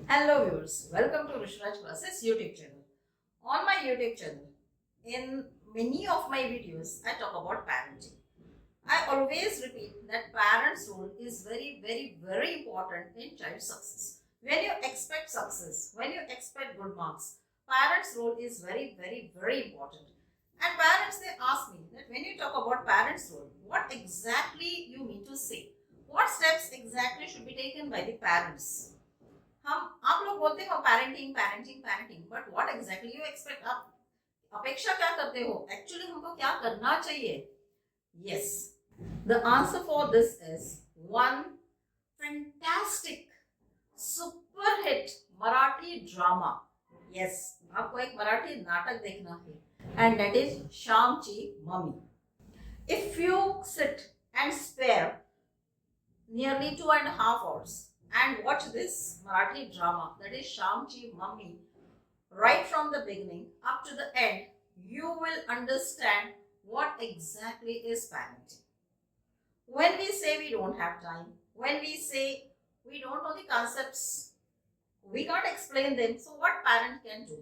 Hello viewers, welcome to VrushuRaj classes YouTube channel. On my YouTube channel, in many of my videos, I talk about parenting. I always repeat that parents' role is very important in child success. When you expect success, when you expect good marks, parents' role is very important. And parents, they ask me that when you talk about parents' role, what exactly you mean to say? What steps exactly should be taken by the parents? हम आप लोग बोलते हो parenting parenting parenting but what exactly you expect आप अपेक्षा क्या करते हो एक्चुअली हमको क्या करना चाहिए yes the answer for this is one fantastic super hit Marathi drama yes आपको एक मराठी नाटक देखना है and that is Shyamchi mummy if you sit and spare nearly 2.5 hours and watch this Marathi drama that is Shamchi Mummy right from the beginning up to the end, you will understand what exactly is parenting. When we say we don't have time, when we say we don't know the concepts, we can't explain them, so what parent can do?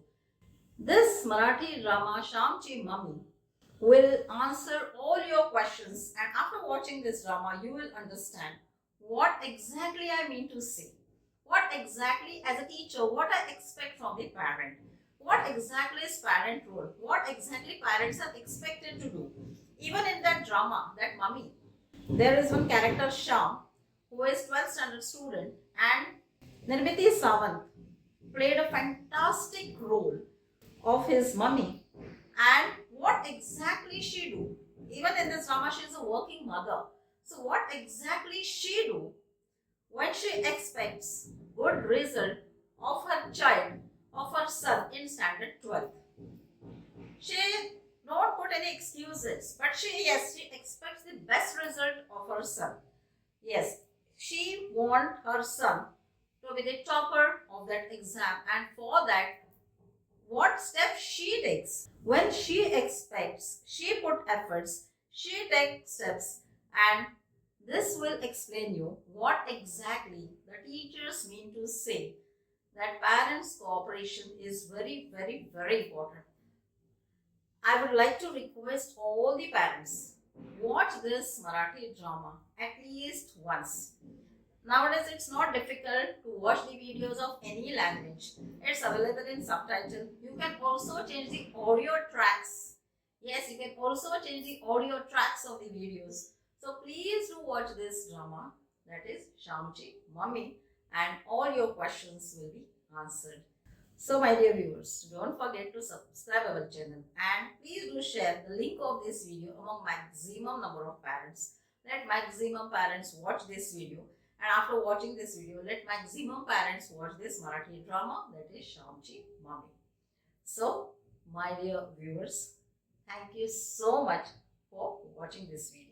This Marathi drama Shamchi Mummy will answer all your questions, and after watching this drama you will understand what exactly I mean to say. What exactly as a teacher, what I expect from the parent. What exactly is parent role? What exactly parents are expected to do. Even in that drama, that mummy, there is one character Sham who is 12th standard student and Nirmiti Sawant played a fantastic role of his mummy and what exactly she do. Even in this drama she is a working mother. So what exactly she do when she expects good result of her child, of her son in standard 12? She don't put any excuses, but she expects the best result of her son. Yes, she want her son to be the topper of that exam, and for that what steps she takes. When she expects, she put efforts, she takes steps, and this will explain you what exactly the teachers mean to say that parents' cooperation is very important. I would like to request all the parents watch this Marathi drama at least once. Nowadays, it's not difficult to watch the videos of any language. It's available in subtitle. You can also change the audio tracks. Yes, you can also change the audio tracks of the videos. So please do watch this drama, that is Shamchi Mummy, and all your questions will be answered. So my dear viewers, don't forget to subscribe our channel and please do share the link of this video among maximum number of parents. Let maximum parents watch this video, and after watching this video, let maximum parents watch this Marathi drama, that is Shamchi Mummy. So my dear viewers, thank you so much for watching this video.